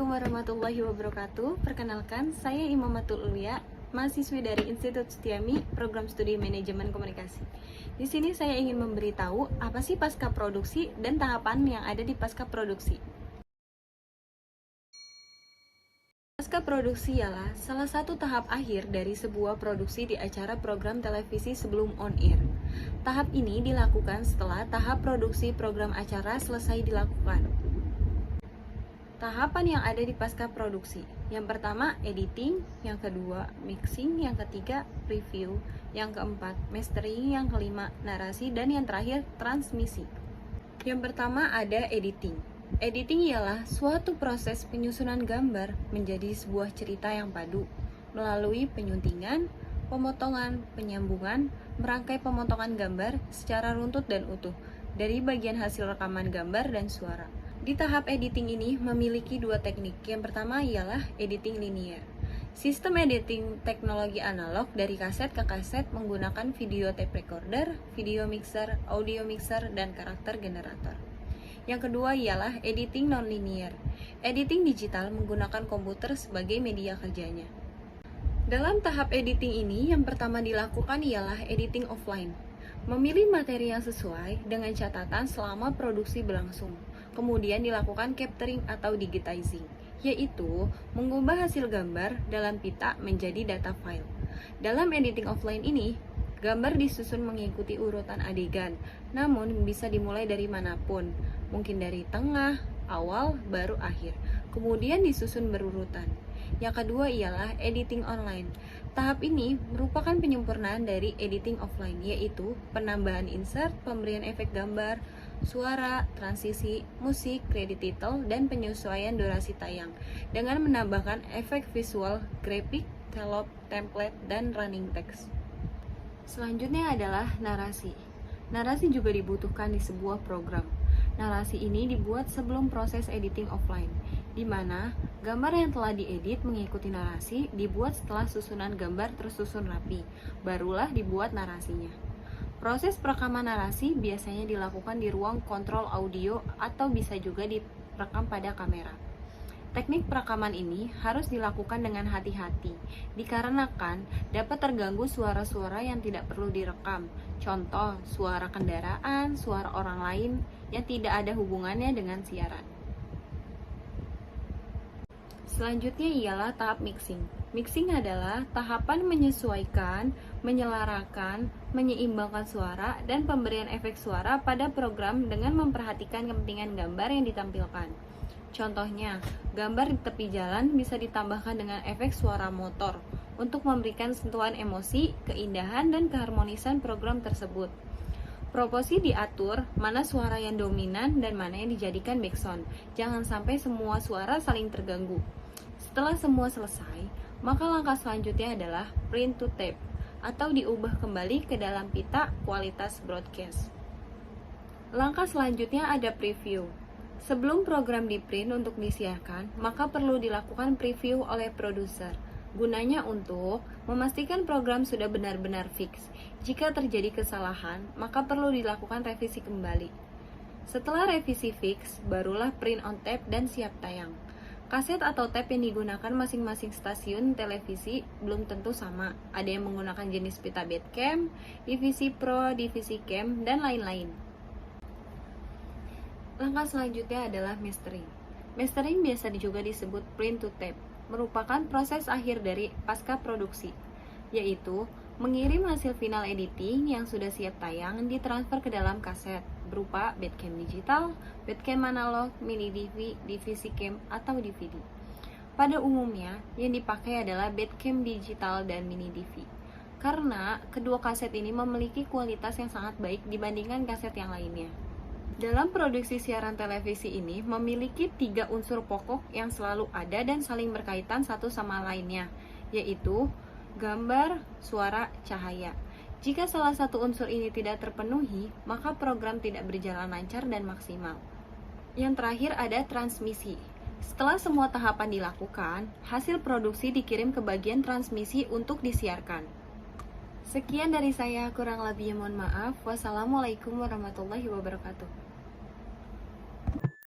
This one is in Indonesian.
Assalamualaikum warahmatullahi wabarakatuh. Perkenalkan, saya Imamatul Ulia, mahasiswi dari Institut Setiami, Program Studi Manajemen Komunikasi. Di sini saya ingin memberitahu apa sih pasca produksi dan tahapan yang ada di pasca produksi. Pasca produksi ialah salah satu tahap akhir dari sebuah produksi di acara program televisi sebelum on air. Tahap ini dilakukan setelah tahap produksi program acara selesai dilakukan. Tahapan yang ada di pasca produksi. Yang pertama, editing, yang kedua, mixing, yang ketiga, review, yang keempat, mastering, yang kelima, narasi, dan yang terakhir, transmisi. Yang pertama ada editing. Editing ialah suatu proses penyusunan gambar menjadi sebuah cerita yang padu melalui penyuntingan, pemotongan, penyambungan, merangkai pemotongan gambar secara runtut dan utuh dari bagian hasil rekaman gambar dan suara. Di tahap editing ini memiliki dua teknik. Yang pertama ialah editing linear. Sistem editing teknologi analog dari kaset ke kaset menggunakan video tape recorder, video mixer, audio mixer, dan karakter generator. Yang kedua ialah editing non-linear. Editing digital menggunakan komputer sebagai media kerjanya. Dalam tahap editing ini, yang pertama dilakukan ialah editing offline. Memilih materi yang sesuai dengan catatan selama produksi berlangsung. Kemudian dilakukan capturing atau digitizing, yaitu mengubah hasil gambar dalam pita menjadi data file. Dalam editing offline ini, gambar disusun mengikuti urutan adegan, namun bisa dimulai dari manapun, mungkin dari tengah, awal, baru akhir, kemudian disusun berurutan. Yang kedua ialah editing online. Tahap ini merupakan penyempurnaan dari editing offline, yaitu penambahan insert, pemberian efek gambar, suara, transisi, musik, kredit title, dan penyesuaian durasi tayang dengan menambahkan efek visual, grafik, template, dan running text. Selanjutnya adalah narasi. Narasi juga dibutuhkan di sebuah program. Narasi ini dibuat sebelum proses editing offline, di mana gambar yang telah diedit mengikuti narasi dibuat setelah susunan gambar tersusun rapi, barulah dibuat narasinya. Proses perekaman narasi biasanya dilakukan di ruang kontrol audio atau bisa juga direkam pada kamera. Teknik perekaman ini harus dilakukan dengan hati-hati, dikarenakan dapat terganggu suara-suara yang tidak perlu direkam. Contoh, suara kendaraan, suara orang lain yang tidak ada hubungannya dengan siaran. Selanjutnya ialah tahap mixing. Mixing adalah tahapan menyesuaikan, menyelarakan, menyeimbangkan suara, dan pemberian efek suara pada program dengan memperhatikan kepentingan gambar yang ditampilkan. Contohnya, gambar di tepi jalan bisa ditambahkan dengan efek suara motor untuk memberikan sentuhan emosi, keindahan, dan keharmonisan program tersebut. Proporsi diatur mana suara yang dominan dan mana yang dijadikan background. Jangan sampai semua suara saling terganggu. Setelah semua selesai, maka langkah selanjutnya adalah print to tape atau diubah kembali ke dalam pita kualitas broadcast. Langkah selanjutnya ada preview. Sebelum program di-print untuk disiarkan, maka perlu dilakukan preview oleh produser. Gunanya untuk memastikan program sudah benar-benar fix. Jika terjadi kesalahan, maka perlu dilakukan revisi kembali. Setelah revisi fix, barulah print on tape dan siap tayang. Kaset atau tape yang digunakan masing-masing stasiun televisi belum tentu sama. Ada yang menggunakan jenis pita Betcam, divisi Pro, divisi Cam, dan lain-lain. Langkah selanjutnya adalah mastering. Mastering biasa juga disebut print to tape, merupakan proses akhir dari pasca produksi, yaitu mengirim hasil final editing yang sudah siap tayang ditransfer ke dalam kaset berupa Betcam digital, Betcam analog, mini DV, divisi cam, atau DVD. Pada umumnya, yang dipakai adalah Betcam digital dan mini DV, karena kedua kaset ini memiliki kualitas yang sangat baik dibandingkan kaset yang lainnya. Dalam produksi siaran televisi ini memiliki 3 unsur pokok yang selalu ada dan saling berkaitan satu sama lainnya, yaitu gambar, suara, cahaya. Jika salah satu unsur ini tidak terpenuhi, maka program tidak berjalan lancar dan maksimal. Yang terakhir ada transmisi. Setelah semua tahapan dilakukan, hasil produksi dikirim ke bagian transmisi untuk disiarkan. Sekian dari saya, kurang lebihnya mohon maaf. Wassalamualaikum warahmatullahi wabarakatuh.